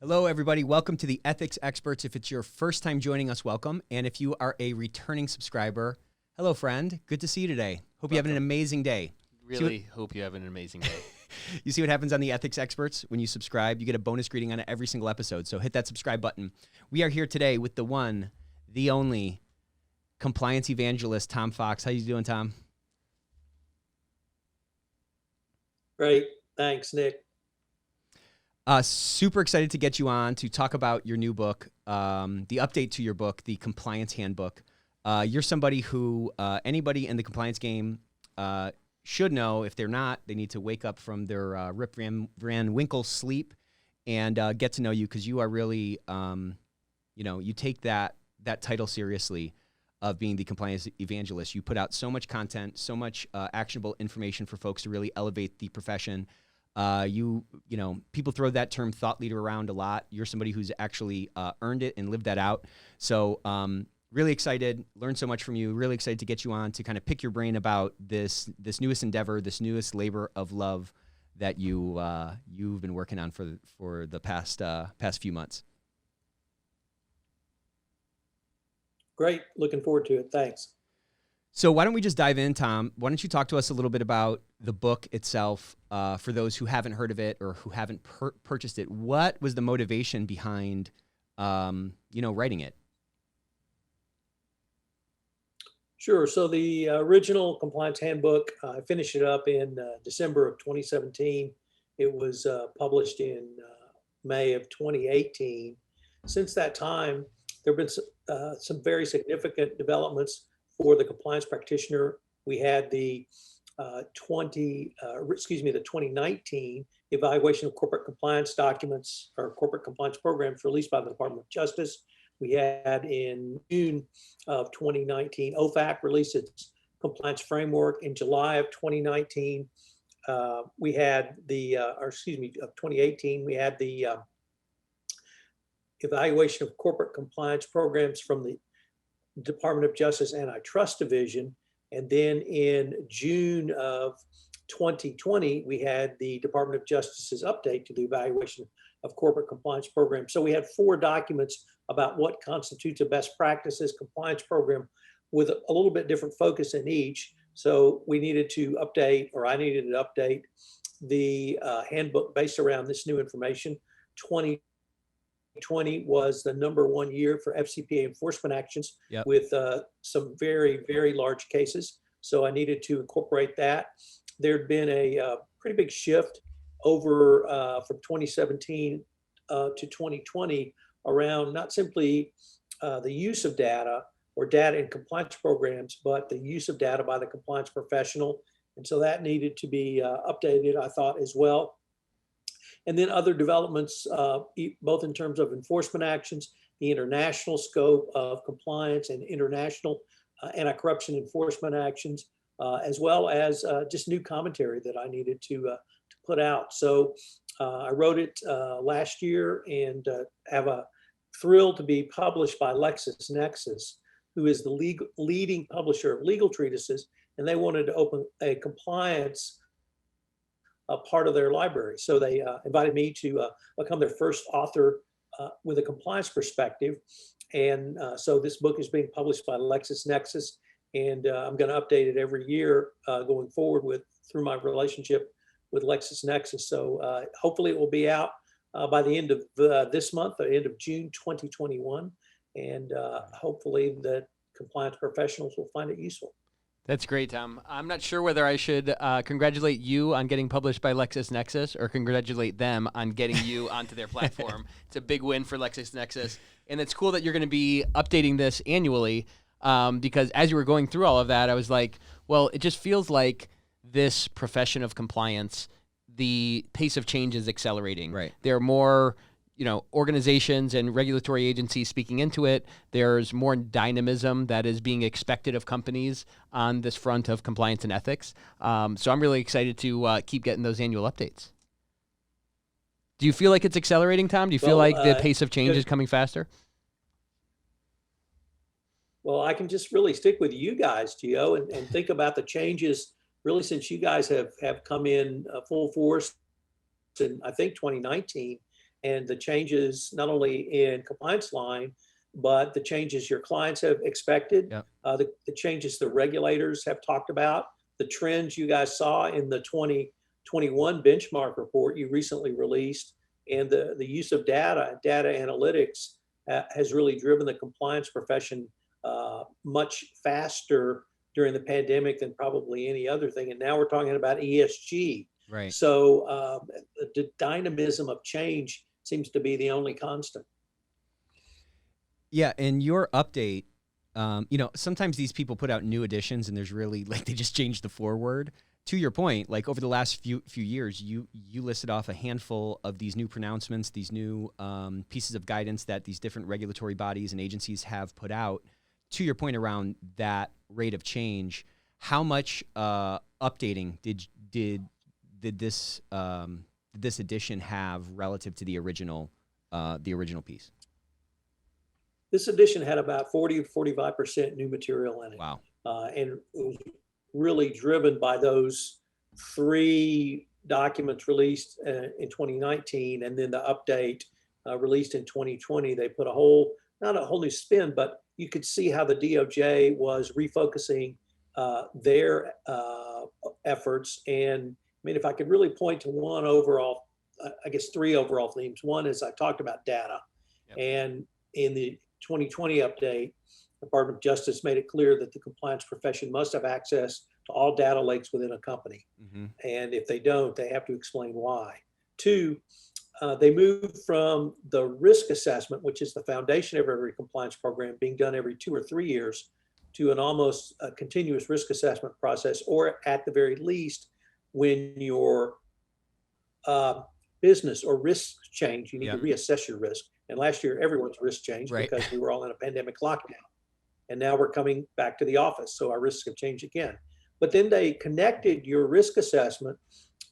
Hello, everybody. Welcome to the Ethics Experts. If it's your first time joining us, welcome. And if you are a returning subscriber, hello, friend. Good to see you today. Hope you have an amazing day. Really hope you have an amazing day. You see what happens on the Ethics Experts? When you subscribe, you get a bonus greeting on every single episode. So hit that subscribe button. We are here today with the one, the only compliance evangelist, Tom Fox. How you doing, Tom? Great. Thanks, Nick. Super excited to get you on to talk about your new book, the update to your book, the Compliance Handbook. You're somebody who anybody in the compliance game should know. If they're not, they need to wake up from their Rip Van Winkle sleep and get to know you, because you are really, you take that title seriously of being the compliance evangelist. You put out so much content, so much actionable information for folks to really elevate the profession. People throw that term thought leader around a lot. You're somebody who's actually earned it and lived that out. So really excited, learned so much from you, really excited to get you on to kind of pick your brain about this newest endeavor, this newest labor of love that you've been working on for the past few months. Great. Looking forward to it. Thanks. So why don't we just dive in, Tom? Why don't you talk to us a little bit about the book itself for those who haven't heard of it or who haven't purchased it? What was the motivation behind, writing it? Sure. So the original Compliance Handbook, I finished it up in December of 2017. It was published in May of 2018. Since that time, there have been some very significant developments for the compliance practitioner. We had the 2019 evaluation of corporate compliance documents or corporate compliance programs released by the Department of Justice. We had in June of 2019, OFAC released its compliance framework. In July of 2019, we had of 2018, we had the evaluation of corporate compliance programs from the Department of Justice Antitrust Division. And then in June of 2020, we had the Department of Justice's update to the evaluation of corporate compliance programs. So we had 4 documents about what constitutes a best practices compliance program with a little bit different focus in each. So we needed to update, or I needed to update the handbook based around this new information. 2020 was the #1 year for FCPA enforcement actions. Yep. With some very, very large cases. So I needed to incorporate that. There'd been a pretty big shift over from 2017 to 2020 around not simply the use of data or data in compliance programs, but the use of data by the compliance professional. And so that needed to be updated, I thought, as well. And then other developments, both in terms of enforcement actions, the international scope of compliance and international anti-corruption enforcement actions, as well as just new commentary that I needed to put out. So I wrote it last year and have a thrill to be published by LexisNexis, who is the leading publisher of legal treatises, and they wanted to open a compliance part of their library. So they invited me to become their first author with a compliance perspective. And so this book is being published by LexisNexis, and I'm going to update it every year going forward through my relationship with LexisNexis. So hopefully it will be out by the end of this month, the end of June 2021. And hopefully that compliance professionals will find it useful. That's great, Tom. I'm not sure whether I should congratulate you on getting published by LexisNexis or congratulate them on getting you onto their platform. It's a big win for LexisNexis. And it's cool that you're going to be updating this annually because as you were going through all of that, I was like, well, it just feels like this profession of compliance, the pace of change is accelerating. Right. There are more organizations and regulatory agencies speaking into it. There's more dynamism that is being expected of companies on this front of compliance and ethics. So I'm really excited to keep getting those annual updates. Do you feel like it's accelerating, Tom? Do you feel like the pace of change is coming faster? Well, I can just really stick with you guys, Gio, and think about the changes really since you guys have come in full force in, I think, 2019. and the changes not only in compliance line, but the changes your clients have expected, Yep. the changes the regulators have talked about, the trends you guys saw in the 2021 benchmark report you recently released, and the use of data analytics has really driven the compliance profession much faster during the pandemic than probably any other thing. And now we're talking about ESG. Right. So the dynamism of change seems to be the only constant. Yeah, and your update, sometimes these people put out new editions and there's really they just change the foreword. To your point, like over the last few years, you listed off a handful of these new pronouncements, these new pieces of guidance that these different regulatory bodies and agencies have put out. To your point around that rate of change, how much updating did this edition have relative to the original piece? This edition had about 40 to 45% new material in it. Wow. And it was really driven by those 3 documents released in 2019, and then the update released in 2020. They put not a whole new spin, but you could see how the DOJ was refocusing their efforts. And I mean, if I could really point to one overall, I guess 3 overall themes. One is I talked about data. Yep. And in the 2020 update, the Department of Justice made it clear that the compliance profession must have access to all data lakes within a company. Mm-hmm. And if they don't, they have to explain why. 2, they moved from the risk assessment, which is the foundation of every compliance program, being done every 2 or 3 years, to an almost continuous risk assessment process, or at the very least, when your business or risk change, you need to reassess your risk. And last year, everyone's risk changed because we were all in a pandemic lockdown. And now we're coming back to the office, so our risks have changed again. But then they connected your risk assessment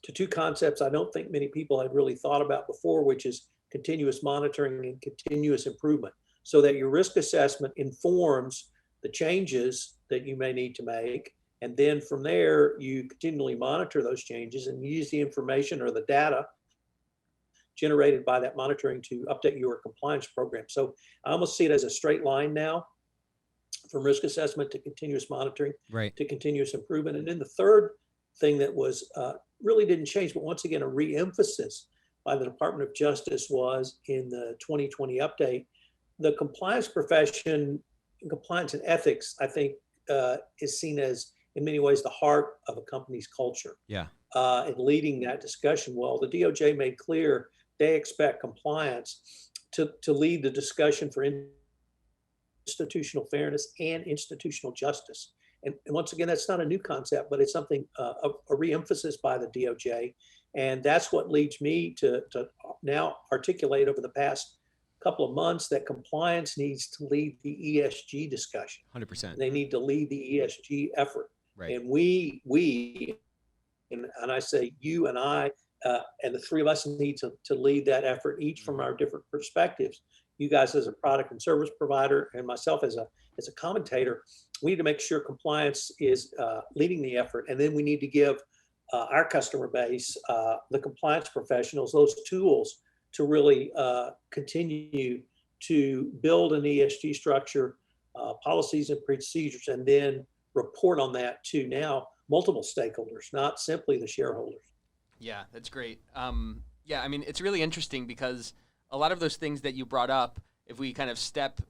to 2 concepts I don't think many people had really thought about before, which is continuous monitoring and continuous improvement, so that your risk assessment informs the changes that you may need to make. And then from there, you continually monitor those changes and use the information or the data generated by that monitoring to update your compliance program. So I almost see it as a straight line now, from risk assessment to continuous monitoring, to continuous improvement. And then the third thing that was really didn't change, but once again, a re-emphasis by the Department of Justice was in the 2020 update, the compliance profession, compliance and ethics, I think is seen as, in many ways, the heart of a company's culture. Yeah. And leading that discussion. Well, the DOJ made clear they expect compliance to lead the discussion for institutional fairness and institutional justice. And once again, that's not a new concept, but it's something, a re-emphasis by the DOJ. And that's what leads me to now articulate over the past couple of months that compliance needs to lead the ESG discussion. 100%. They need to lead the ESG effort. Right. And we, and I say you and I, and the 3 of us need to lead that effort, each from our different perspectives. You guys as a product and service provider, and myself as a commentator, we need to make sure compliance is leading the effort. And then we need to give our customer base, the compliance professionals, those tools to really continue to build an ESG structure, policies and procedures, and then report on that to now multiple stakeholders, not simply the shareholders. Yeah, that's great. Yeah, I mean, it's really interesting because a lot of those things that you brought up, if we kind of step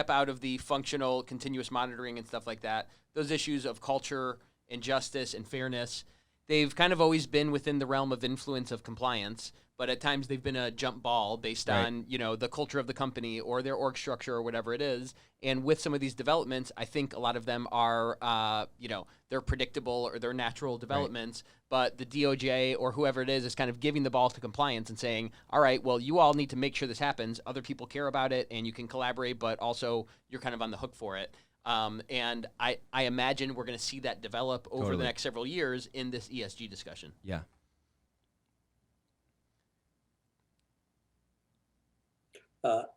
out of the functional continuous monitoring and stuff like that, those issues of culture and justice and fairness, they've kind of always been within the realm of influence of compliance, but at times they've been a jump ball based on, the culture of the company or their org structure or whatever it is. And with some of these developments, I think a lot of them are, they're predictable or they're natural developments, but the DOJ or whoever it is kind of giving the ball to compliance and saying, all right, well, you all need to make sure this happens. Other people care about it and you can collaborate, but also you're kind of on the hook for it. And I imagine we're going to see that develop over the next several years in this ESG discussion. Yeah.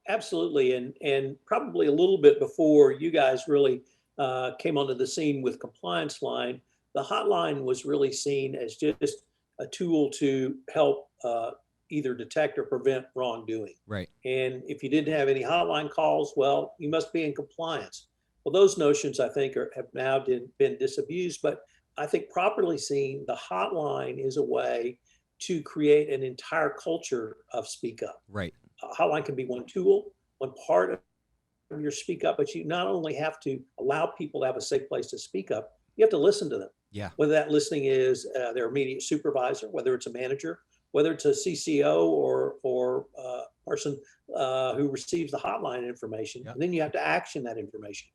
Absolutely. And probably a little bit before you guys really came onto the scene with Compliance Line, the hotline was really seen as just a tool to help either detect or prevent wrongdoing. Right. And if you didn't have any hotline calls, well, you must be in compliance. Well, those notions, I think, have now been disabused. But I think properly seen, the hotline is a way to create an entire culture of speak up. Right. Hotline can be one tool, one part of your speak up, but you not only have to allow people to have a safe place to speak up, you have to listen to them. Yeah. Whether that listening is their immediate supervisor, whether it's a manager, whether it's a CCO or person who receives the hotline information, Yep. and then you have to action that information.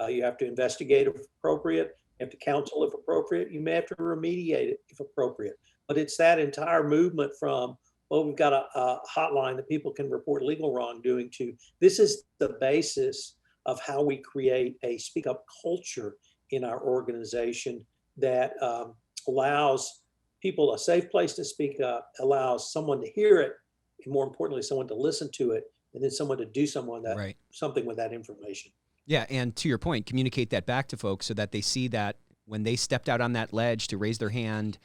You have to investigate if appropriate. You have to counsel if appropriate. You may have to remediate it if appropriate. But it's that entire movement from, well, we've got a hotline that people can report legal wrongdoing to. This is the basis of how we create a speak up culture in our organization that allows people a safe place to speak up, allows someone to hear it, and more importantly, someone to listen to it, and then someone to do something with that information. Yeah, and to your point, communicate that back to folks so that they see that when they stepped out on that ledge to raise their hand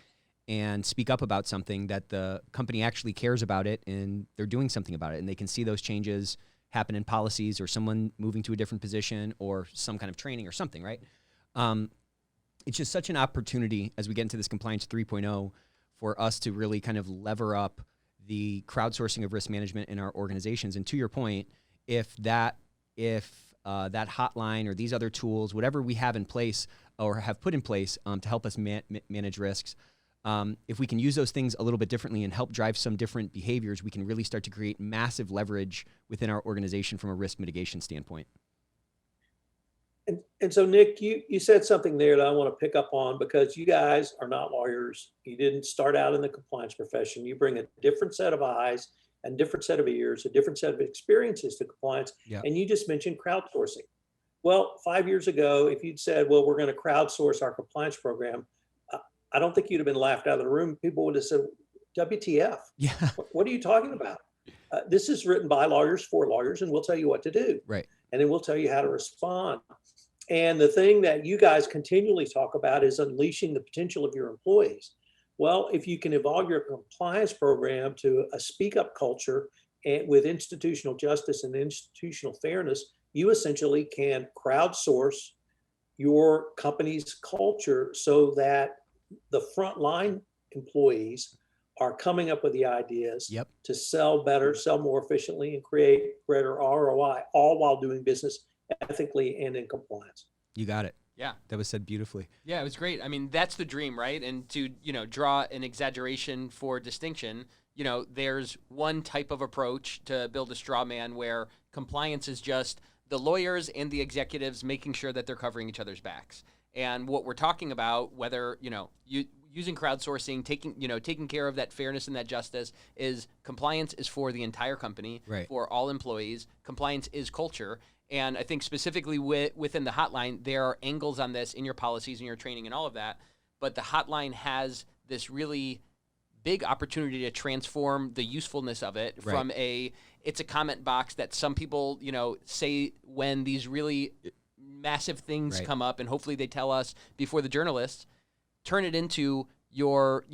and speak up about something, that the company actually cares about it and they're doing something about it, and they can see those changes happen in policies or someone moving to a different position or some kind of training or something, right? It's just such an opportunity as we get into this Compliance 3.0 for us to really kind of lever up the crowdsourcing of risk management in our organizations. And to your point, if that hotline or these other tools, whatever we have in place or have put in place to help us manage risks, if we can use those things a little bit differently and help drive some different behaviors, we can really start to create massive leverage within our organization from a risk mitigation standpoint. And so, Nick, you said something there that I want to pick up on, because you guys are not lawyers. You didn't start out in the compliance profession. You bring a different set of eyes and different set of ears, a different set of experiences to compliance. Yeah. And you just mentioned crowdsourcing. Well, 5 years ago, if you'd said, well, we're going to crowdsource our compliance program, I don't think you'd have been laughed out of the room. People would have said, WTF? Yeah. What are you talking about? This is written by lawyers for lawyers, and we'll tell you what to do. Right. And then we'll tell you how to respond. And the thing that you guys continually talk about is unleashing the potential of your employees. Well, if you can evolve your compliance program to a speak up culture and with institutional justice and institutional fairness, you essentially can crowdsource your company's culture so that the frontline employees are coming up with the ideas Yep. to sell better, sell more efficiently, and create greater ROI, all while doing business ethically and in compliance. You got it. Yeah. That was said beautifully. Yeah, it was great. I mean, that's the dream, right? And to, draw an exaggeration for distinction, there's one type of approach to build a straw man where compliance is just the lawyers and the executives making sure that they're covering each other's backs. And what we're talking about, whether, using crowdsourcing, taking care of that fairness and that justice, is compliance is for the entire company, right, for all employees. Compliance is culture. And I think specifically within the hotline, there are angles on this in your policies and your training and all of that. But the hotline has this really big opportunity to transform the usefulness of it right, from it's a comment box that some people, say when these really massive things right, come up, and hopefully they tell us before the journalists, turn it into your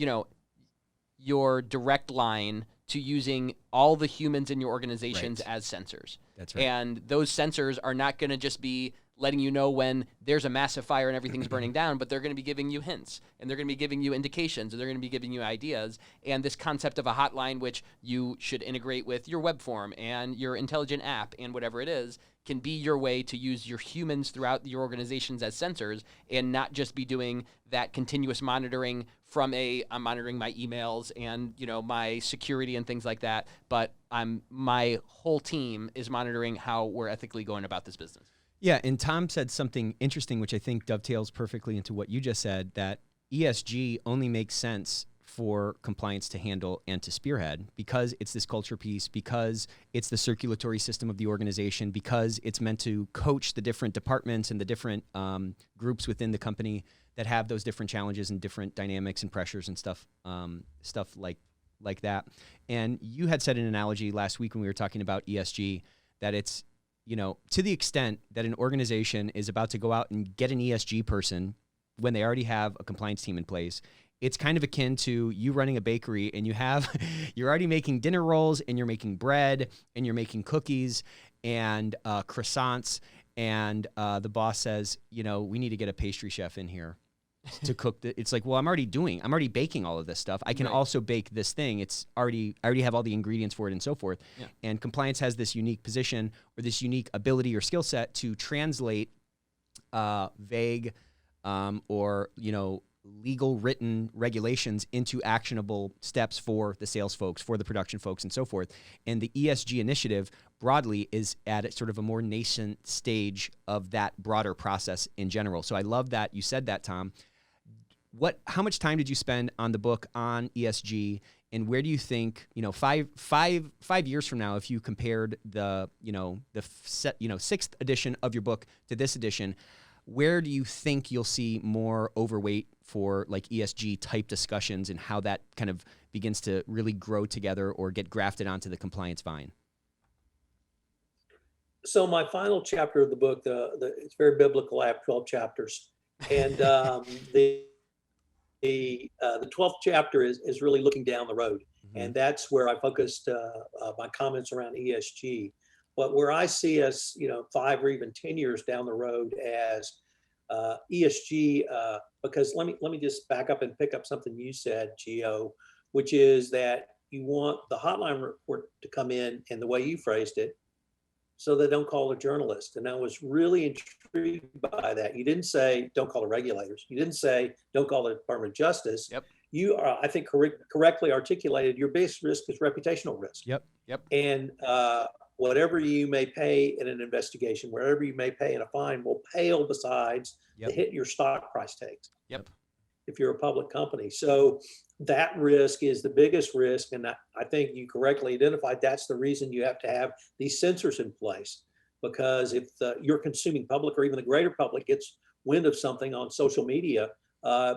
direct line to using all the humans in your organizations right, as sensors. That's right. And those sensors are not going to just be letting you know when there's a massive fire and everything's burning down, but they're going to be giving you hints, and they're going to be giving you indications, and they're going to be giving you ideas. And this concept of a hotline, which you should integrate with your web form and your intelligent app and whatever it is, can be your way to use your humans throughout your organizations as sensors, and not just be doing that continuous monitoring from I'm monitoring my emails and, my security and things like that, but my whole team is monitoring how we're ethically going about this business. Yeah, and Tom said something interesting, which I think dovetails perfectly into what you just said, that ESG only makes sense for compliance to handle and to spearhead because it's this culture piece, because it's the circulatory system of the organization, because it's meant to coach the different departments and the different groups within the company that have those different challenges and different dynamics and pressures and stuff like that. And you had said an analogy last week when we were talking about ESG that it's, to the extent that an organization is about to go out and get an ESG person when they already have a compliance team in place, it's kind of akin to you running a bakery, and you're already making dinner rolls, and you're making bread, and you're making cookies and croissants, and the boss says, we need to get a pastry chef in here to cook. It's like, well, I'm already baking all of this stuff. I can also bake this thing. I already have all the ingredients for it and so forth. Yeah. And compliance has this unique position or this unique ability or skill set to translate vague or legal written regulations into actionable steps for the sales folks, for the production folks, and so forth. And the ESG initiative broadly is at sort of a more nascent stage of that broader process in general. So I love that you said that, Tom. How much time did you spend on the book on ESG, and where do you think, 5 years from now, if you compared the sixth edition of your book to this edition, where do you think you'll see more overweight for like ESG type discussions and how that kind of begins to really grow together or get grafted onto the compliance vine? So my final chapter of the book, it's very biblical. I have 12 chapters, and the 12th chapter is really looking down the road, and that's where I focused my comments around ESG. But where I see us, 5 or even 10 years down the road as ESG, because let me just back up and pick up something you said, Gio, which is that you want the hotline report to come in the way you phrased it, so they don't call a journalist. And I was really intrigued by that. You didn't say don't call the regulators. You didn't say don't call the Department of Justice. Yep. You are, I think, correctly articulated. Your biggest risk is reputational risk. Yep. And whatever you may pay in an investigation, wherever you may pay in a fine, will pale besides the hit your stock price takes. Yep. If you're a public company. So that risk is the biggest risk. And I think you correctly identified that's the reason you have to have these sensors in place. Because if your consuming public or even the greater public gets wind of something on social media,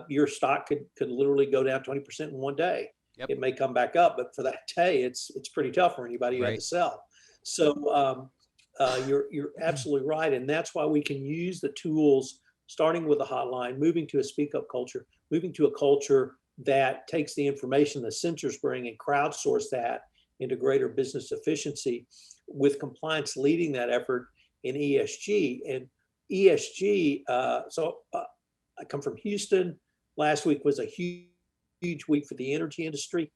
your stock could literally go down 20% in one day. Yep. It may come back up, but for that day, it's pretty tough for anybody who had to sell. So you're absolutely right. And that's why we can use the tools, starting with a hotline, moving to a speak up culture, moving to a culture that takes the information the sensors bring and crowdsource that into greater business efficiency, with compliance leading that effort in ESG. And ESG, I come from Houston. Last week was a huge week for the energy industry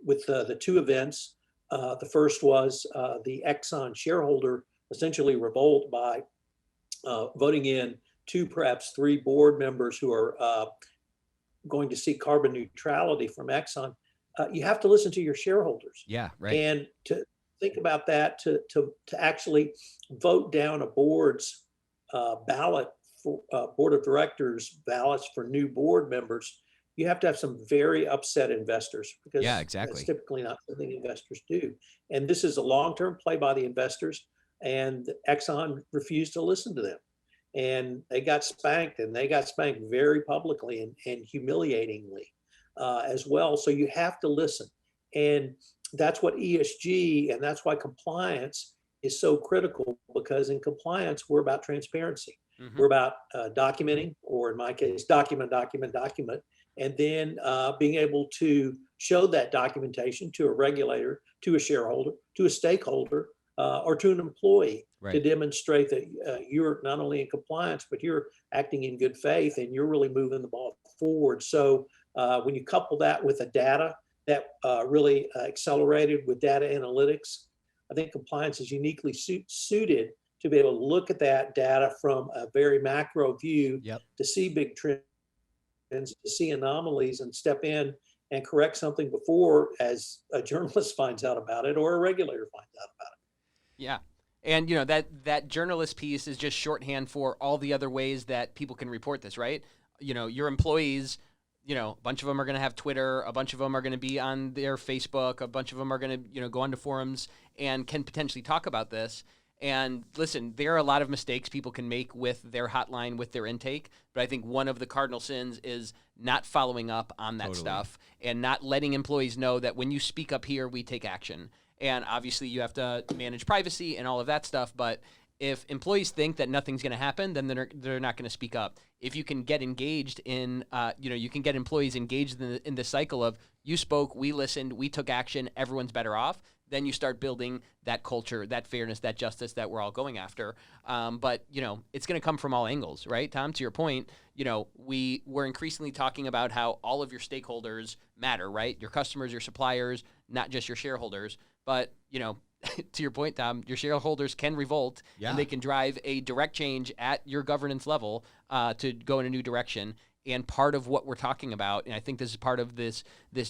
with the 2 events. The first was the Exxon shareholder essentially revolt by voting in 2, perhaps 3 board members who are going to seek carbon neutrality from Exxon. You have to listen to your shareholders. Yeah, right. And to think about that, to actually vote down a board's ballot for board of directors ballots for new board members, you have to have some very upset investors, because that's typically not something investors do. And this is a long-term play by the investors, and Exxon refused to listen to them. And they got spanked, and they got spanked very publicly and humiliatingly as well. So you have to listen. And that's what ESG, and that's why compliance is so critical, because in compliance, we're about transparency. Mm-hmm. We're about documenting, or in my case, document, and then being able to show that documentation to a regulator, to a shareholder, to a stakeholder, or to an employee, to demonstrate that you're not only in compliance, but you're acting in good faith and you're really moving the ball forward. So when you couple that with the data that really accelerated with data analytics, I think compliance is uniquely suited to be able to look at that data from a very macro view, to see big trends, to see anomalies, and step in and correct something before as a journalist finds out about it or a regulator finds out about it. Yeah. And that journalist piece is just shorthand for all the other ways that people can report this, right? Your employees, a bunch of them are going to have Twitter, a bunch of them are going to be on their Facebook, a bunch of them are going to, go onto forums and can potentially talk about this. And listen, there are a lot of mistakes people can make with their hotline, with their intake. But I think one of the cardinal sins is not following up on that stuff and not letting employees know that when you speak up here, we take action. And obviously you have to manage privacy and all of that stuff. But if employees think that nothing's going to happen, then they're not going to speak up. If you can get engaged in, you can get employees engaged in the cycle of you spoke, we listened, we took action, everyone's better off. Then you start building that culture, that fairness, that justice that we're all going after. But it's going to come from all angles, right, Tom? To your point, we're increasingly talking about how all of your stakeholders matter, right? Your customers, your suppliers, not just your shareholders. But to your point, Tom, your shareholders can revolt, and they can drive a direct change at your governance level to go in a new direction. And part of what we're talking about, and I think this is part of this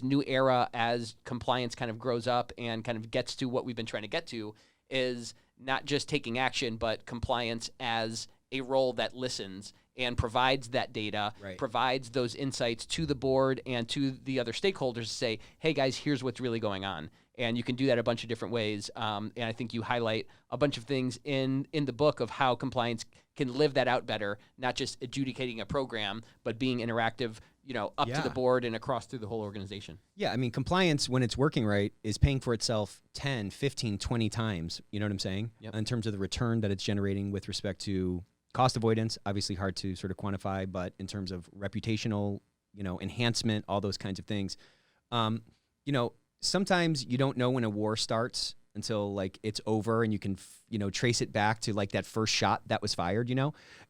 new era as compliance kind of grows up and kind of gets to what we've been trying to get to, is not just taking action, but compliance as a role that listens and provides that data, provides those insights to the board and to the other stakeholders to say, hey guys, here's what's really going on. And you can do that a bunch of different ways. And I think you highlight a bunch of things in the book of how compliance can live that out better, not just adjudicating a program, but being interactive, up to the board and across through the whole organization. Yeah, I mean, compliance, when it's working right, is paying for itself 10, 15, 20 times. You know what I'm saying? Yep. In terms of the return that it's generating with respect to cost avoidance, obviously hard to sort of quantify, but in terms of reputational, enhancement, all those kinds of things. Sometimes you don't know when a war starts until like it's over and you can, trace it back to like that first shot that was fired,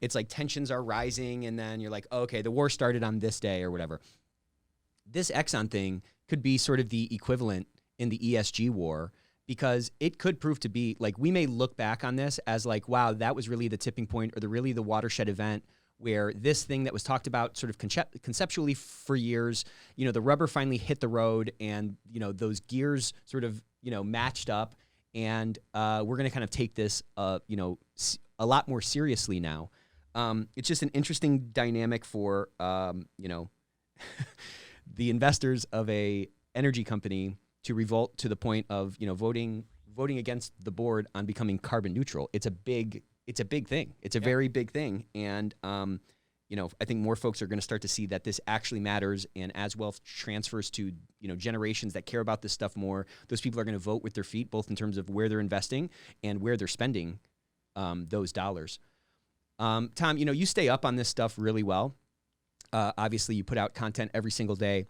It's like tensions are rising and then you're like, oh, okay, the war started on this day or whatever. This Exxon thing could be sort of the equivalent in the ESG war, because it could prove to be like, we may look back on this as like, wow, that was really the tipping point or the watershed event where this thing that was talked about sort of conceptually for years, the rubber finally hit the road and, those gears sort of, matched up. And we're going to kind of take this, a lot more seriously now. It's just an interesting dynamic for, the investors of a energy company to revolt to the point of, voting against the board on becoming carbon neutral. It's a big thing. It's a very big thing. And, I think more folks are going to start to see that this actually matters. And as wealth transfers to, generations that care about this stuff more, those people are going to vote with their feet, both in terms of where they're investing and where they're spending those dollars. Tom, you stay up on this stuff really well. Obviously, you put out content every single day.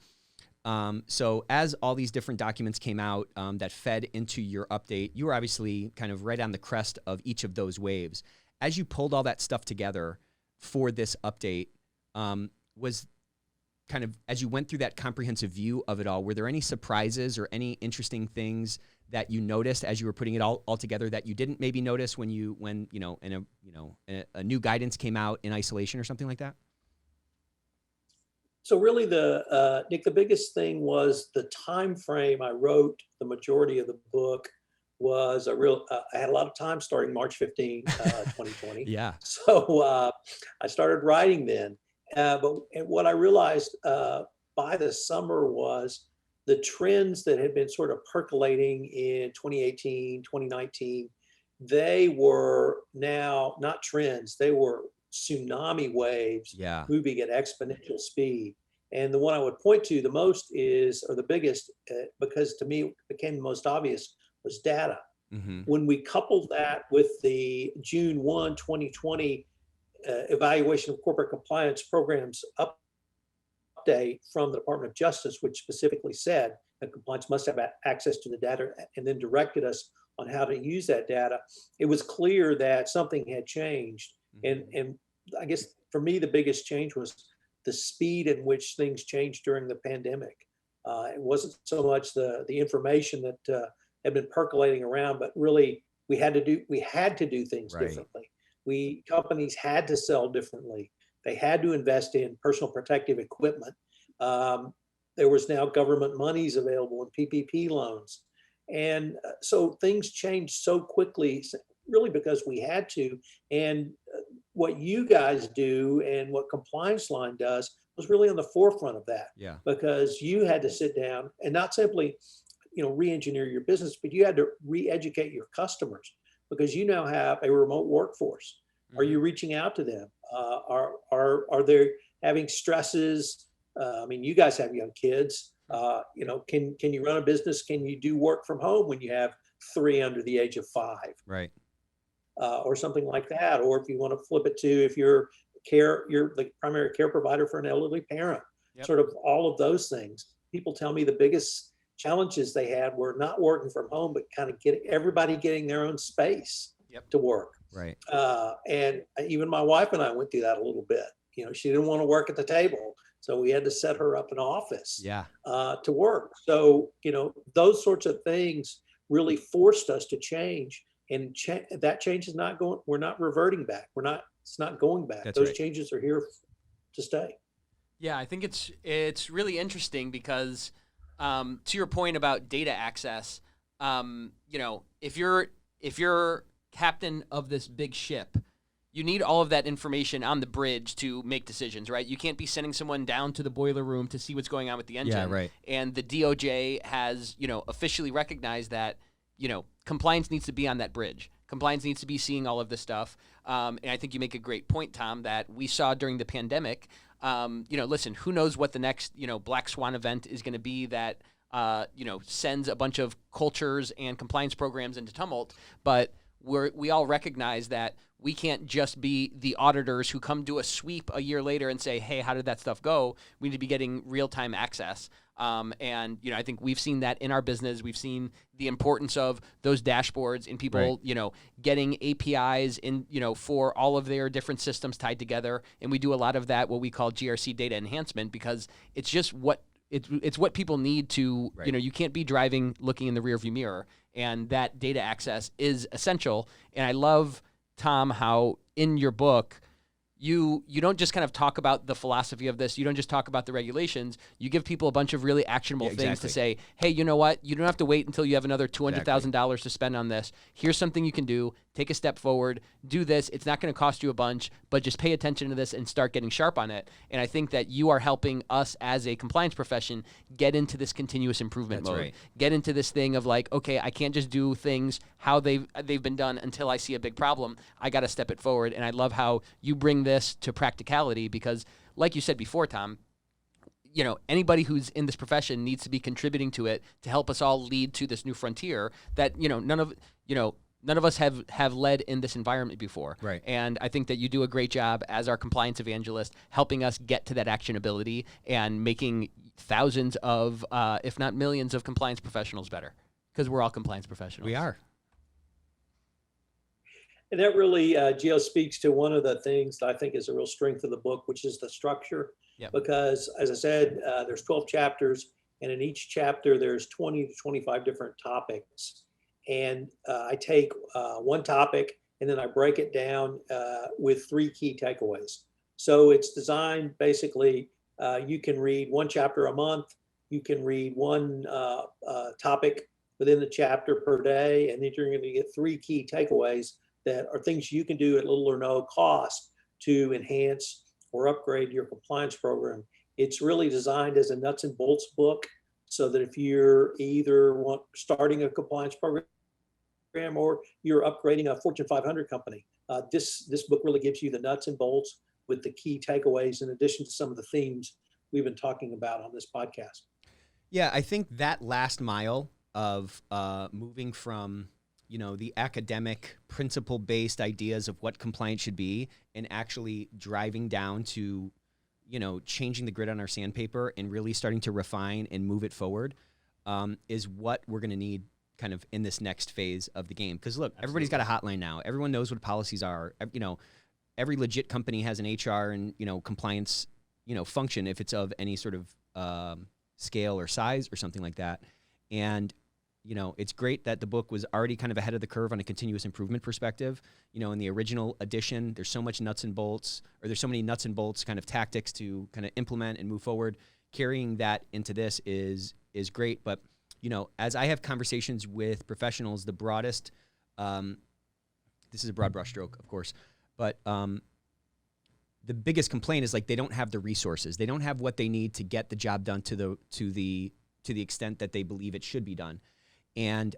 So as all these different documents came out that fed into your update, you were obviously kind of right on the crest of each of those waves. As you pulled all that stuff together for this update, was kind of, as you went through that comprehensive view of it all, were there any surprises or any interesting things that you noticed as you were putting it all together that you didn't maybe notice when a new guidance came out in isolation or something like that? So really, Nick, the biggest thing was the time frame I wrote the majority of the book was I had a lot of time starting March 15, 2020. Yeah. So I started writing then. But what I realized by the summer was the trends that had been sort of percolating in 2018, 2019, they were now not trends, they were tsunami waves moving at exponential speed. And the one I would point to the most or the biggest, because to me it became the most obvious, was data. Mm-hmm. When we coupled that with the June 1, 2020 evaluation of corporate compliance programs update from the Department of Justice, which specifically said that compliance must have access to the data and then directed us on how to use that data, it was clear that something had changed. Mm-hmm. And I guess for me, the biggest change was the speed in which things changed during the pandemic. It wasn't so much the information that had been percolating around, but really we had to do things differently. Companies had to sell differently. They had to invest in personal protective equipment. There was now government monies available in PPP loans. And so things changed so quickly, really because we had to. And what you guys do and what Compliance Line does was really on the forefront of that. Yeah. Because you had to sit down and not simply, re-engineer your business, but you had to re-educate your customers because you now have a remote workforce. Mm-hmm. Are you reaching out to them? Are they having stresses? You guys have young kids. Can you run a business? Can you do work from home when you have 3 under the age of 5? Right. or something like that. Or if you want to flip it to if you're the primary care provider for an elderly parent, sort of all of those things. People tell me the biggest challenges they had were not working from home, but kind of everybody getting their own space to work. Right. And even my wife and I went through that a little bit. She didn't want to work at the table, so we had to set her up an office to work. So, those sorts of things really forced us to change, and that change is not going, we're not reverting back. It's not going back. That's Those right. Changes are here to stay. Yeah, I think it's really interesting because to your point about data access, if you're captain of this big ship, you need all of that information on the bridge to make decisions, right? You can't be sending someone down to the boiler room to see what's going on with the engine. Yeah, right. And the DOJ has, officially recognized that, compliance needs to be on that bridge. Compliance needs to be seeing all of this stuff. And I think you make a great point, Tom, that we saw during the pandemic. Listen, who knows what the next, black swan event is going to be that, sends a bunch of cultures and compliance programs into tumult. But we all recognize that we can't just be the auditors who come do a sweep a year later and say, hey, how did that stuff go? We need to be getting real-time access. I think we've seen that in our business. We've seen the importance of those dashboards and people, getting APIs in, for all of their different systems tied together. And we do a lot of that, what we call GRC data enhancement, because it's just it's what people need to, you can't be driving looking in the rearview mirror, and that data access is essential. And I love, Tom, how in your book, you don't just kind of talk about the philosophy of this. You don't just talk about the regulations. You give people a bunch of really actionable things to say, hey, you know what? You don't have to wait until you have another $200,000 to spend on this. Here's something you can do. Take a step forward. Do this. It's not going to cost you a bunch, but just pay attention to this and start getting sharp on it. And I think that you are helping us as a compliance profession get into this continuous improvement mode. Right. Get into this thing of like, okay, I can't just do things how they've been done until I see a big problem. I got to step it forward. And I love how you bring this to practicality because, like you said before, Tom, anybody who's in this profession needs to be contributing to it to help us all lead to this new frontier that, none of us have led in this environment before. Right. And I think that you do a great job as our compliance evangelist, helping us get to that actionability and making thousands of, if not millions of compliance professionals better, because we're all compliance professionals. We are. And that really, Gio, speaks to one of the things that I think is a real strength of the book, which is the structure. Yep. Because, as I said, there's 12 chapters, and in each chapter, there's 20 to 25 different topics. And I take one topic, and then I break it down with 3 key takeaways. So it's designed, basically, you can read one chapter a month. You can read one topic within the chapter per day, and then you're going to get 3 key takeaways that are things you can do at little or no cost to enhance or upgrade your compliance program. It's really designed as a nuts and bolts book so that if you're either starting a compliance program or you're upgrading a Fortune 500 company, this book really gives you the nuts and bolts with the key takeaways in addition to some of the themes we've been talking about on this podcast. Yeah, I think that last mile of moving from the academic principle-based ideas of what compliance should be and actually driving down to, changing the grid on our sandpaper and really starting to refine and move it forward is what we're going to need kind of in this next phase of the game. Because look, everybody's got a hotline now. Everyone knows what policies are. Every legit company has an HR and, compliance, function if it's of any sort of scale or size or something like that. And it's great that the book was already kind of ahead of the curve on a continuous improvement perspective. In the original edition, there's so many nuts and bolts kind of tactics to kind of implement and move forward. Carrying that into this is great. But, as I have conversations with professionals, the broadest, this is a broad brushstroke, of course, but the biggest complaint is like they don't have the resources. They don't have what they need to get the job done to the extent that they believe it should be done. And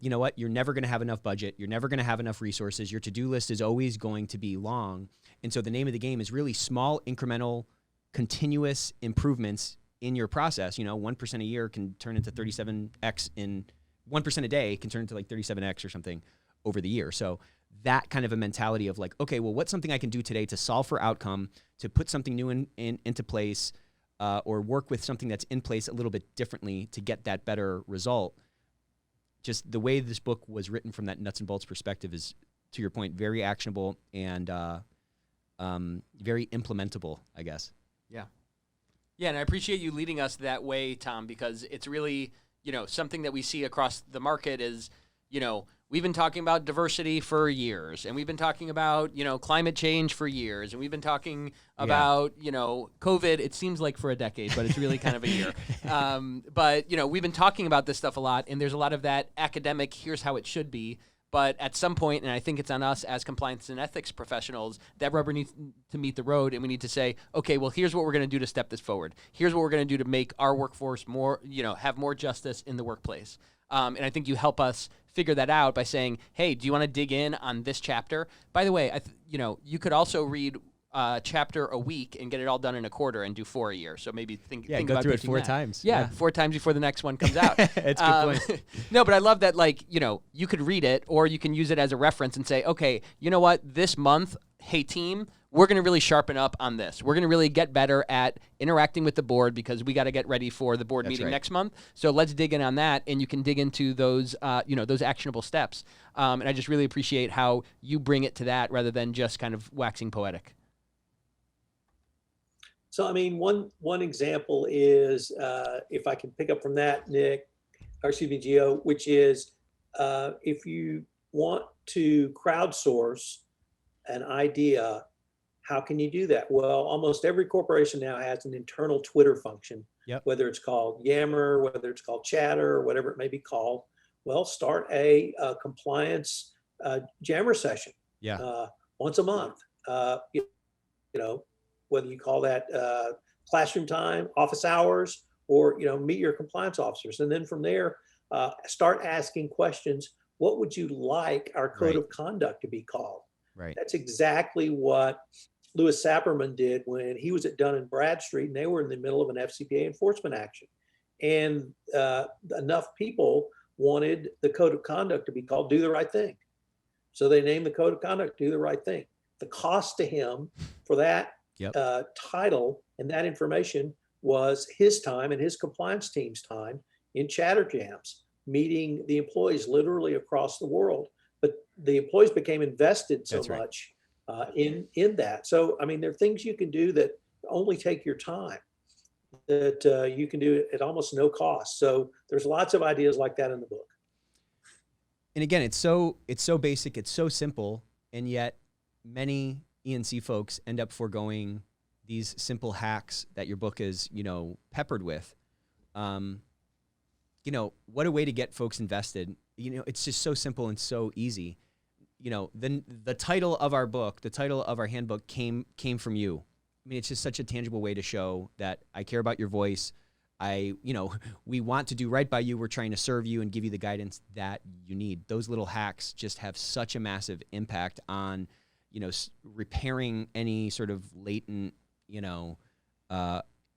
you know what? You're never going to have enough budget. You're never going to have enough resources. Your to-do list is always going to be long. And so the name of the game is really small, incremental, continuous improvements in your process. 1% a year can turn into 37x in 1% a day can turn into like 37x or something over the year. So that kind of a mentality of like, okay, well, what's something I can do today to solve for outcome, to put something new into place, or work with something that's in place a little bit differently to get that better result. Just the way this book was written from that nuts and bolts perspective is, to your point, very actionable and very implementable, I guess. Yeah. Yeah, and I appreciate you leading us that way, Tom, because it's really, something that we see across the market is, we've been talking about diversity for years, and we've been talking about, climate change for years, and we've been talking about, COVID, it seems like for a decade, but it's really kind of a year. But, we've been talking about this stuff a lot, and there's a lot of that academic, here's how it should be. But at some point, and I think it's on us as compliance and ethics professionals, that rubber needs to meet the road, and we need to say, okay, well, here's what we're going to do to step this forward. Here's what we're going to do to make our workforce more, have more justice in the workplace. And I think you help us figure that out by saying, hey, do you want to dig in on this chapter? By the way, you could also read a chapter a week and get it all done in a quarter and do 4 a year. So maybe think go about through it taking 4 that. times. Yeah, 4 times before the next one comes out. It's a good point. No, but I love that, you could read it, or you can use it as a reference and say, okay, you know what, this month, hey, team, we're going to really sharpen up on this. We're going to really get better at interacting with the board because we got to get ready for the board meeting next month. So let's dig in on that, and you can dig into those, those actionable steps. And I just really appreciate how you bring it to that rather than just kind of waxing poetic. So, I mean, one example is, if I can pick up from that, Gio, which is if you want to crowdsource an idea, how can you do that? Well, almost every corporation now has an internal Twitter function, whether it's called Yammer, whether it's called Chatter, whatever it may be called. Well, start a compliance Jammer session once a month. Whether you call that classroom time, office hours, or meet your compliance officers. And then from there, start asking questions. What would you like our code of conduct to be called? Right. That's exactly what Louis Sapperman did when he was at Dun & Bradstreet, and they were in the middle of an FCPA enforcement action. And enough people wanted the code of conduct to be called Do the Right Thing. So they named the code of conduct Do the Right Thing. The cost to him for that title and that information was his time and his compliance team's time in chatter jams, meeting the employees literally across the world. But the employees became invested so much in that. So, I mean, there are things you can do that only take your time, that you can do at almost no cost. So there's lots of ideas like that in the book. And again, it's so basic, it's so simple, and yet many E&C folks end up foregoing these simple hacks that your book is, peppered with. What a way to get folks invested. It's just so simple and so easy. The title of our book, the title of our handbook came from you. I mean, it's just such a tangible way to show that I care about your voice. We want to do right by you. We're trying to serve you and give you the guidance that you need. Those little hacks just have such a massive impact on, repairing any sort of latent,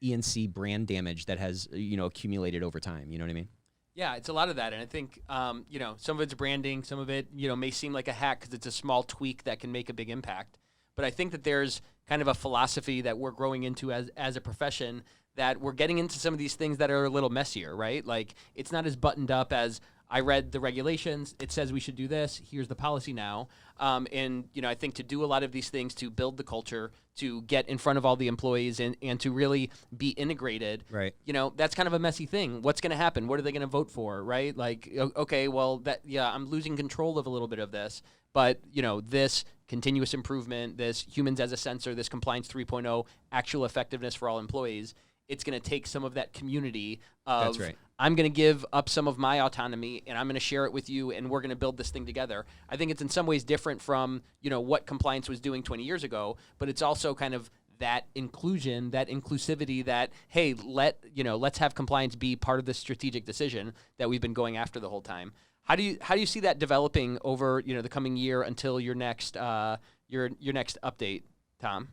E&C brand damage that has, accumulated over time. You know what I mean? Yeah, it's a lot of that. And I think, some of it's branding, some of it, may seem like a hack because it's a small tweak that can make a big impact. But I think that there's kind of a philosophy that we're growing into as a profession, that we're getting into some of these things that are a little messier, right? Like, it's not as buttoned up as I read the regulations. It says we should do this. Here's the policy now. And, I think to do a lot of these things to build the culture, to get in front of all the employees and to really be integrated, right? That's kind of a messy thing. What's going to happen? What are they going to vote for, right? Like, okay, well, I'm losing control of a little bit of this. But, this continuous improvement, this humans as a sensor, this compliance 3.0, actual effectiveness for all employees, it's going to take some of that community of, I'm going to give up some of my autonomy and I'm going to share it with you and we're going to build this thing together. I think it's in some ways different from, what compliance was doing 20 years ago, but it's also kind of that inclusion, that inclusivity that, hey, let's have compliance be part of the strategic decision that we've been going after the whole time. How do you see that developing over, the coming year until your next update, Tom?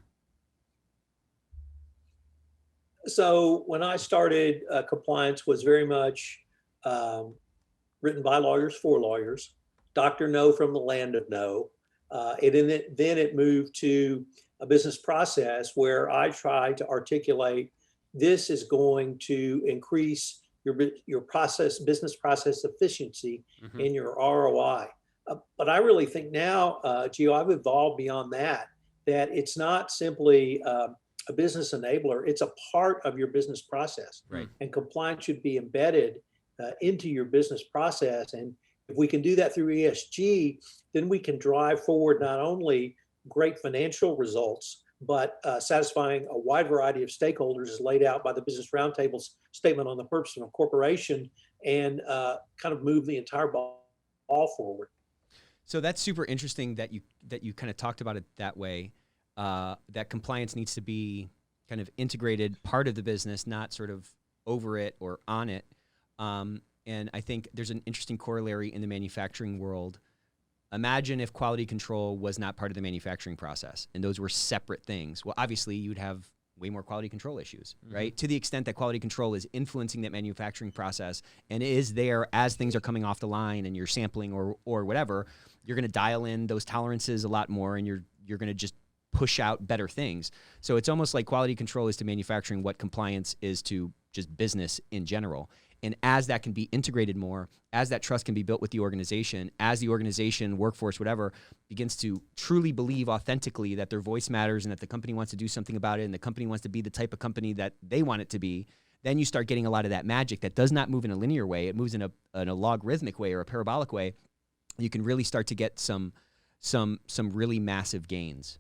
So when I started, compliance was very much written by lawyers for lawyers. Dr. No from the land of no. Then it moved to a business process where I tried to articulate this is going to increase your business process efficiency and your ROI. But I really think now, Gio, I've evolved beyond that it's not simply a business enabler, it's a part of your business process. Right. And compliance should be embedded into your business process. And if we can do that through ESG, then we can drive forward not only great financial results, but satisfying a wide variety of stakeholders as laid out by the Business Roundtable's statement on the purpose of a corporation, and kind of move the entire ball forward. So that's super interesting that you kind of talked about it that way, that compliance needs to be kind of integrated part of the business, not sort of over it or on it. And I think there's an interesting corollary in the manufacturing world. Imagine if quality control was not part of the manufacturing process and those were separate things. Well, obviously you'd have way more quality control issues, right? To the extent that quality control is influencing that manufacturing process and is there as things are coming off the line and you're sampling or whatever, you're going to dial in those tolerances a lot more, and you're going to just push out better things. So it's almost like quality control is to manufacturing what compliance is to just business in general. And as that can be integrated more, as that trust can be built with the organization, as the organization, workforce, whatever, begins to truly believe authentically that their voice matters and that the company wants to do something about it and the company wants to be the type of company that they want it to be, then you start getting a lot of that magic that does not move in a linear way. It moves in a logarithmic way or a parabolic way. You can really start to get some really massive gains.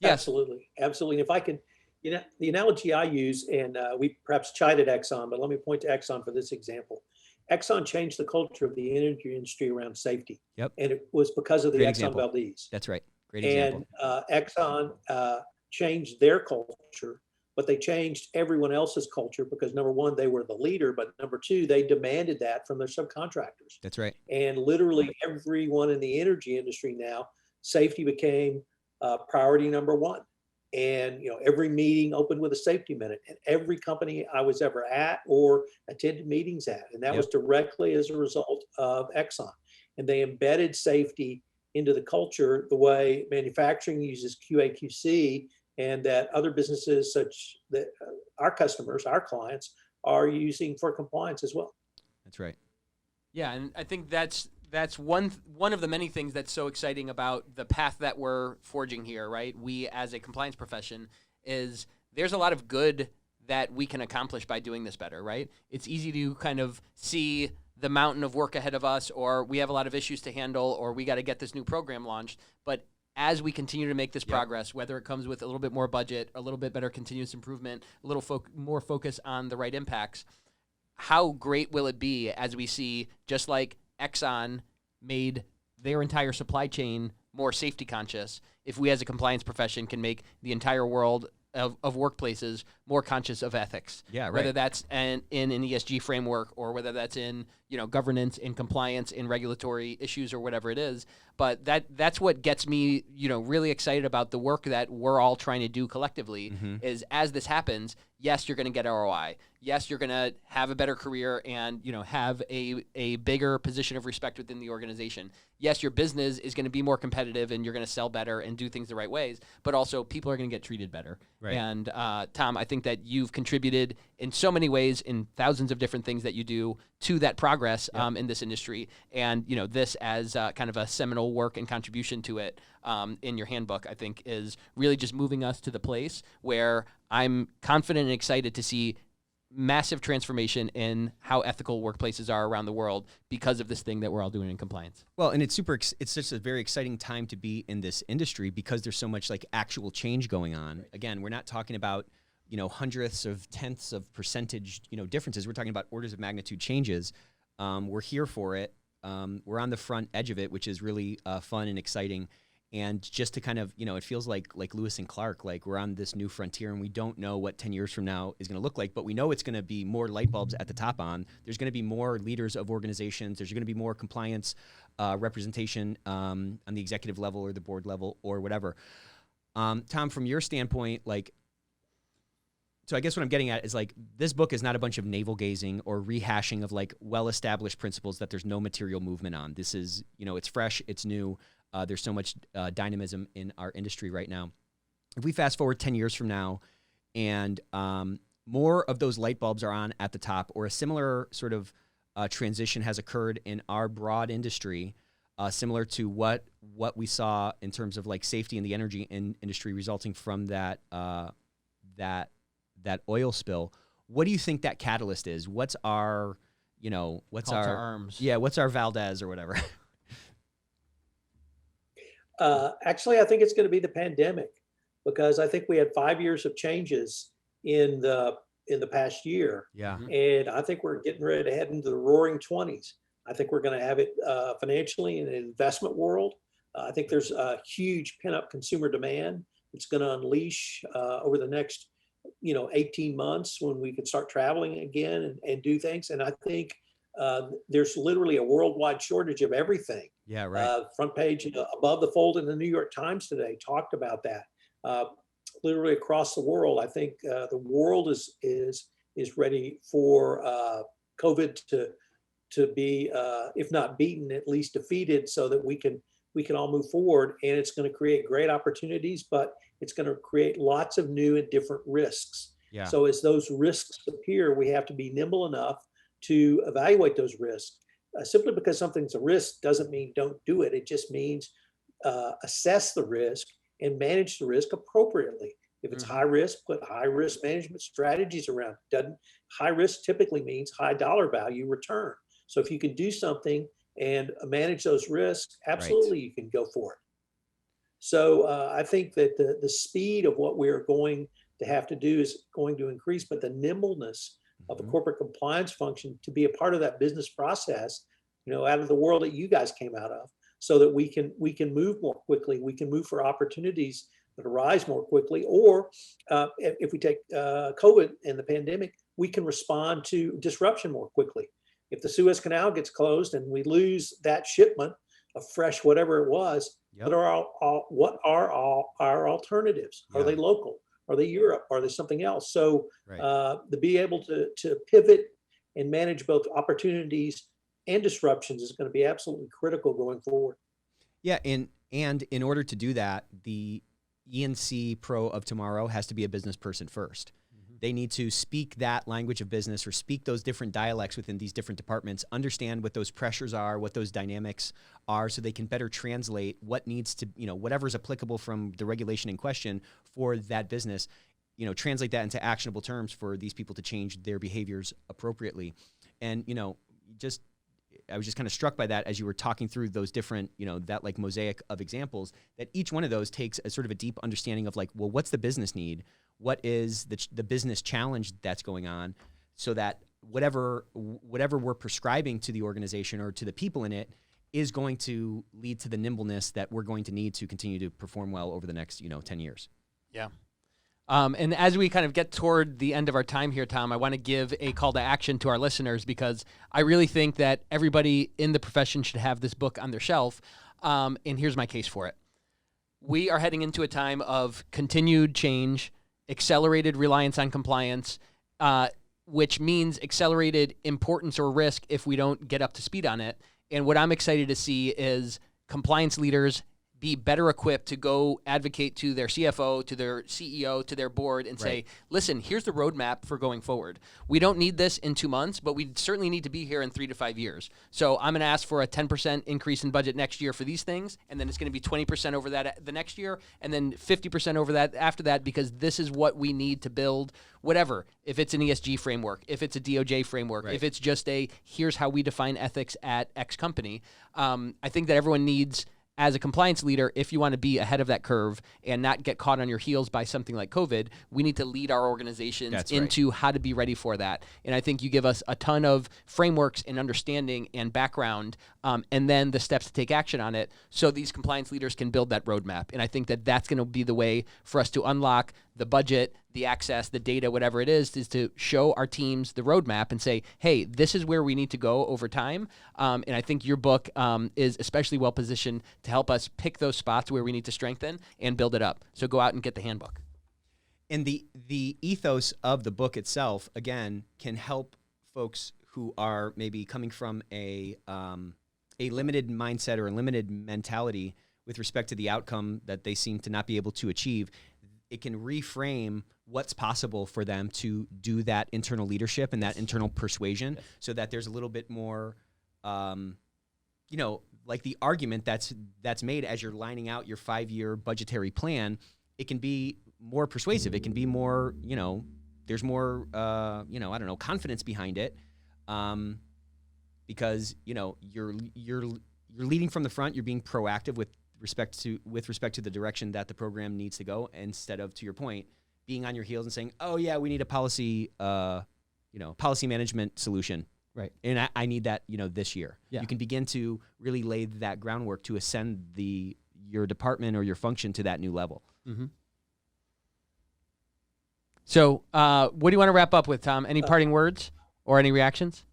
Yes. Absolutely. Absolutely. And if I can, the analogy I use, and we perhaps chided Exxon, but let me point to Exxon for this example. Exxon changed the culture of the energy industry around safety. Yep. And it was because of the Great Exxon example. Valdez. That's right. Great example. And Exxon changed their culture, but they changed everyone else's culture because, number one, they were the leader, but number two, they demanded that from their subcontractors. That's right. And literally everyone in the energy industry now, safety became priority number one. And every meeting opened with a safety minute, and every company I was ever at or attended meetings at, and that was directly as a result of Exxon. And they embedded safety into the culture the way manufacturing uses QA/QC, and that other businesses such that our customers, our clients, are using for compliance as well. That's right. Yeah, and I think that's one of the many things that's so exciting about the path that we're forging here, right? We as a compliance profession is there's a lot of good that we can accomplish by doing this better, right? It's easy to kind of see the mountain of work ahead of us, or we have a lot of issues to handle, or we got to get this new program launched. But as we continue to make this progress, whether it comes with a little bit more budget, a little bit better continuous improvement, a little more focus on the right impacts, how great will it be as we see, just like Exxon made their entire supply chain more safety conscious, if we as a compliance profession can make the entire world of workplaces more conscious of ethics. Yeah, right. Whether that's in an ESG framework or whether that's in governance, in compliance, in regulatory issues or whatever it is. But that's what gets me really excited about the work that we're all trying to do collectively. Is as this happens, yes, you're going to get ROI. Yes, you're going to have a better career and have a bigger position of respect within the organization. Yes, your business is going to be more competitive and you're going to sell better and do things the right ways. But also, people are going to get treated better. Right. And Tom, I think that you've contributed in so many ways in thousands of different things that you do to that progress in this industry. And this as kind of a seminal work and contribution to it in your handbook, I think is really just moving us to the place where I'm confident and excited to see massive transformation in how ethical workplaces are around the world because of this thing that we're all doing in compliance. Well, and it's just a very exciting time to be in this industry because there's so much like actual change going on. Again, we're not talking about, hundredths of tenths of percentage, differences. We're talking about orders of magnitude changes. We're here for it. We're on the front edge of it, which is really fun and exciting. And just to kind of, it feels like Lewis and Clark, like we're on this new frontier and we don't know what 10 years from now is going to look like, but we know it's going to be more light bulbs at the top on. There's going to be more leaders of organizations. There's going to be more compliance representation on the executive level or the board level or whatever. Tom, from your standpoint, like I guess what I'm getting at is like this book is not a bunch of navel gazing or rehashing of like well-established principles that there's no material movement on. This is, it's fresh, it's new. There's so much dynamism in our industry right now. If we fast forward 10 years from now and more of those light bulbs are on at the top, or a similar sort of transition has occurred in our broad industry, similar to what we saw in terms of like safety in the energy industry resulting from that oil spill. What do you think that catalyst is? What's our, what's Call to our arms? Yeah, what's our Valdez or whatever? Actually, I think it's going to be the pandemic, because I think we had 5 years of changes in the past year. Yeah. And I think we're getting ready to head into the roaring 20s. I think we're going to have it financially in an investment world. I think there's a huge pent-up consumer demand that's going to unleash over the next 18 months when we can start traveling again and do things. And I think there's literally a worldwide shortage of everything. Yeah, right. Front page above the fold in the New York Times today talked about that. Literally across the world, I think the world is ready for COVID to be, if not beaten, at least defeated, so that we can all move forward. And it's going to create great opportunities, but it's going to create lots of new and different risks. Yeah. So as those risks appear, we have to be nimble enough to evaluate those risks. Simply because something's a risk doesn't mean don't do it. It just means assess the risk and manage the risk appropriately. If it's high risk, put high risk management strategies around it. High risk typically means high dollar value return. So if you can do something and manage those risks, absolutely you can go for it. So I think that the speed of what we're going to have to do is going to increase, but the nimbleness of a corporate compliance function to be a part of that business process, out of the world that you guys came out of, so that we can move more quickly. We can move for opportunities that arise more quickly. Or if we take COVID and the pandemic, we can respond to disruption more quickly. If the Suez Canal gets closed and we lose that shipment of fresh whatever it was, what are all our alternatives? Are they local? Are they Europe? Are they something else? So to be able to pivot and manage both opportunities and disruptions is going to be absolutely critical going forward. Yeah, and in order to do that, the E&C pro of tomorrow has to be a business person first. They need to speak that language of business, or speak those different dialects within these different departments, understand what those pressures are, what those dynamics are, so they can better translate what needs to, whatever's applicable from the regulation in question for that business, translate that into actionable terms for these people to change their behaviors appropriately. And, I was just kind of struck by that as you were talking through those different, that like mosaic of examples, that each one of those takes a sort of a deep understanding of like, well, what's the business need? What is the business challenge that's going on, so that whatever we're prescribing to the organization or to the people in it is going to lead to the nimbleness that we're going to need to continue to perform well over the next, 10 years. Yeah. And as we kind of get toward the end of our time here, Tom, I want to give a call to action to our listeners, because I really think that everybody in the profession should have this book on their shelf. And here's my case for it. We are heading into a time of continued change, accelerated reliance on compliance, which means accelerated importance or risk if we don't get up to speed on it. And what I'm excited to see is compliance leaders be better equipped to go advocate to their CFO, to their CEO, to their board, and say, listen, here's the roadmap for going forward. We don't need this in 2 months, but we certainly need to be here in 3 to 5 years. So I'm going to ask for a 10% increase in budget next year for these things, and then it's going to be 20% over that the next year, and then 50% over that after that, because this is what we need to build whatever. If it's an ESG framework, if it's a DOJ framework, if it's just here's how we define ethics at X company. I think that everyone needs, as a compliance leader, if you want to be ahead of that curve and not get caught on your heels by something like COVID, we need to lead our organizations into how to be ready for that. And I think you give us a ton of frameworks and understanding and background, and then the steps to take action on it, so these compliance leaders can build that roadmap. And I think that that's going to be the way for us to unlock the budget, the access, the data, whatever it is to show our teams the roadmap and say, hey, this is where we need to go over time. And I think your book is especially well positioned to help us pick those spots where we need to strengthen and build it up. So go out and get the handbook. And the ethos of the book itself, again, can help folks who are maybe coming from a limited mindset or a limited mentality with respect to the outcome that they seem to not be able to achieve. It can reframe what's possible for them to do that internal leadership and that internal persuasion, so that there's a little bit more, like the argument that's made as you're lining out your 5-year budgetary plan. It can be more persuasive. It can be more, there's more, confidence behind it, because you're leading from the front. You're being proactive with respect to the direction that the program needs to go, instead of, to your point, being on your heels and saying, "Oh yeah, we need a policy management solution." Right. And I need that, this year. Yeah. You can begin to really lay that groundwork to ascend your department or your function to that new level. Mm-hmm. So, what do you want to wrap up with, Tom? Any parting words or any reactions?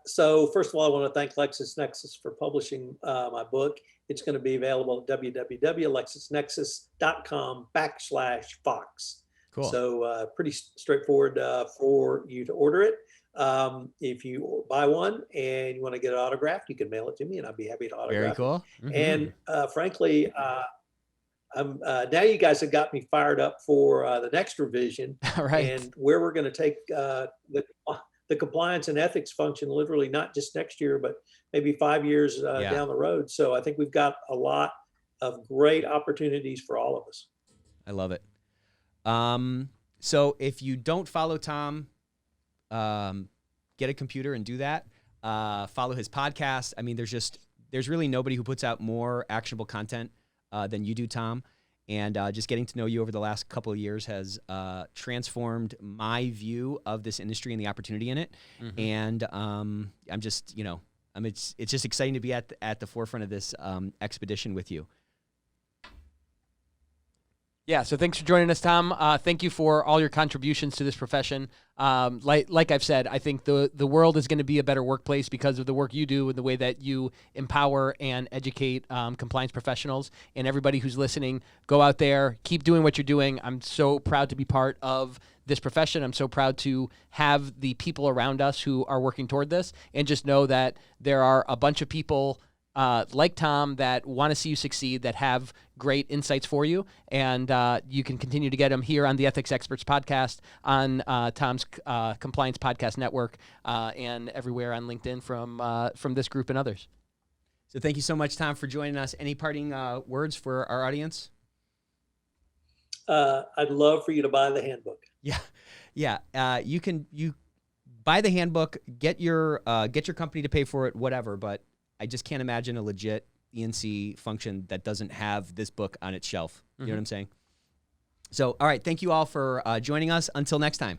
So first of all, I want to thank LexisNexis for publishing my book. It's going to be available at www.lexisnexis.com/Fox. Cool. So pretty straightforward for you to order it. If you buy one and you want to get it autographed, you can mail it to me, and I'd be happy to autograph Very cool. it. And frankly, now you guys have got me fired up for the next revision. All right. And where we're going to take the compliance and ethics function, literally not just next year, but maybe 5 years down the road. So I think we've got a lot of great opportunities for all of us. I love it. So if you don't follow Tom, get a computer and do that. Follow his podcast. I mean, there's really nobody who puts out more actionable content than you do, Tom. And just getting to know you over the last couple of years has transformed my view of this industry and the opportunity in it. Mm-hmm. And I'm just, it's just exciting to be at the forefront of this expedition with you. Yeah, so thanks for joining us, Tom. Thank you for all your contributions to this profession. Like I've said, I think the world is going to be a better workplace because of the work you do and the way that you empower and educate compliance professionals. And everybody who's listening, go out there, keep doing what you're doing. I'm so proud to be part of this profession. I'm so proud to have the people around us who are working toward this, and just know that there are a bunch of people like Tom that want to see you succeed, that have great insights for you, and you can continue to get them here on the Ethics Experts podcast, on Tom's Compliance Podcast Network, and everywhere on LinkedIn from this group and others. So thank you so much, Tom, for joining us. Any parting words for our audience? I'd love for you to buy the handbook. Yeah. You buy the handbook, get your company to pay for it, whatever, but I just can't imagine a legit E&C function that doesn't have this book on its shelf. You know what I'm saying? So, all right. Thank you all for joining us. Until next time.